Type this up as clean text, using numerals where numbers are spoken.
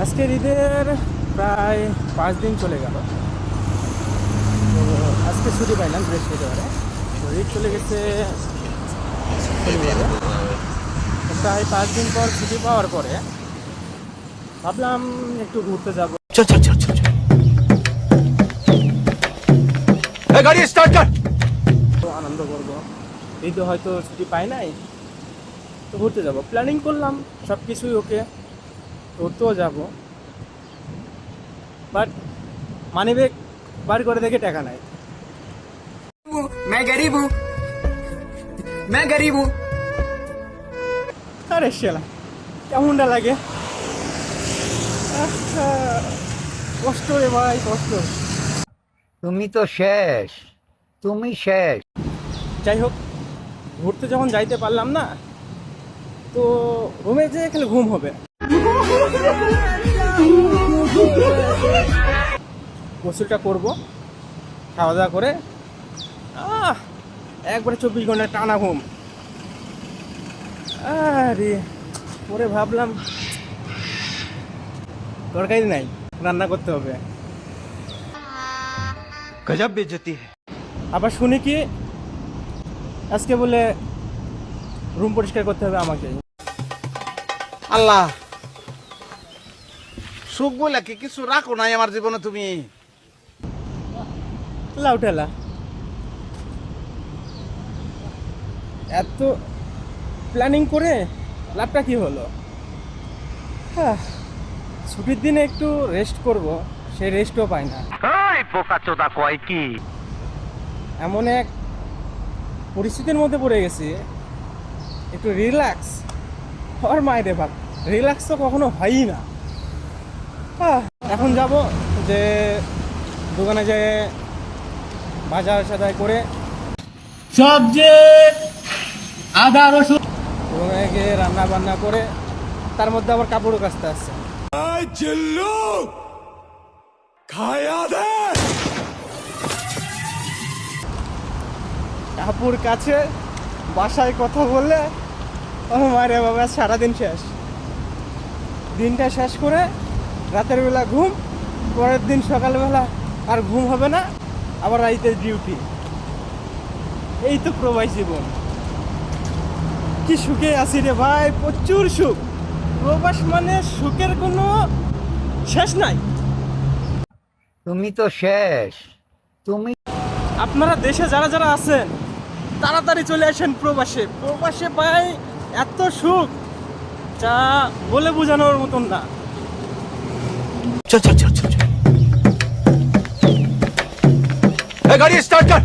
আজকের ঈদের প্রায় 5 দিন চলে গেল। তো আজকে ছুটি পাইলাম বৃহস্পতিবারে। তো ঈদ চলে গেছে শনিবারে। তো প্রায় 5 দিন পর ছুটি পাওয়ার পরে ভাবলাম একটু ঘুরতে যাব, चल चल चल चल चल गाड़ी स्टार्ट कर। আনন্দ করব। ঈদে হয়তো ছুটি পাই নাই, তো ঘুরতে যাব প্ল্যানিং করলাম, সব কিছুই ওকে, ঘুরতেও যাব। বাট মানিব্যাগ বার করে দেখে টাকা নাই। मैं गरीब हूँ मैं गरीब हूँ। আরে শালা, কেমনটা লাগে, কষ্ট রে ভাই, কষ্ট। তুমি তো শেষ, তুমি শেষ। যাই হোক, ঘুরতে যখন যাইতে পারলাম না, তো রুমে যেয়ে খেলে ঘুম হবে। গোসলটা করব, খাওয়া দাওয়া করে একবারে 24 ঘন্টা টানা ঘুম। আরে পরে ভাবলাম তরকারি নাই, রান্না করতে হবে। गजब बेइज्जती है। আবার শুনি কি আজকে বলে রুম পরিষ্কার করতে হবে আমাকে। আল্লাহ, সুখ বলে কি কিছু রাখো নাই আমার জীবনে তুমি? লাউ ঠেলা, এত প্ল্যানিং করে লাভটা কি হলো? ছুটির দিনে একটু রেস্ট করব, সেই রেস্টও পাই না। বোকাচোদা কয় কি? এমন এক পরিস্থিতির মধ্যে পড়ে গেছি, একটু রিল্যাক্স হওয়ার মায়েরে ভাব, রিল্যাক্স তো কখনো হয়ই না। এখন যাব যে দোকানে যেয়ে বাজার সাদাই করে সবজি আদা রসুন দোকানে গিয়ে রান্না বান্না করে, তার মধ্যে আবার কাপড়ও কাচতে আসছে। কাপড় কাছে বাসায় কথা বললে ও মারে বাবা, সারাদিন শেষ। দিনটা শেষ করে রাতের বেলা ঘুম, পরের দিন সকালবেলা আর ঘুম হবে না, আবার রাইতের ডিউটি। এই তো প্রবাসী জীবন। কি সুখে আছি রে ভাই, প্রচুর সুখ। প্রবাস মানে সুখের কোনো শেষ নাই। তুমি তো শেষ, তুমি। আপনারা দেশে যারা যারা আছেন, তাড়াতাড়ি চলে আসেন প্রবাসে। প্রবাসে পাই এত সুখ যা বলে বোঝানোর মতন না। चल चल चल चल चल गाड़ी स्टार्ट कर।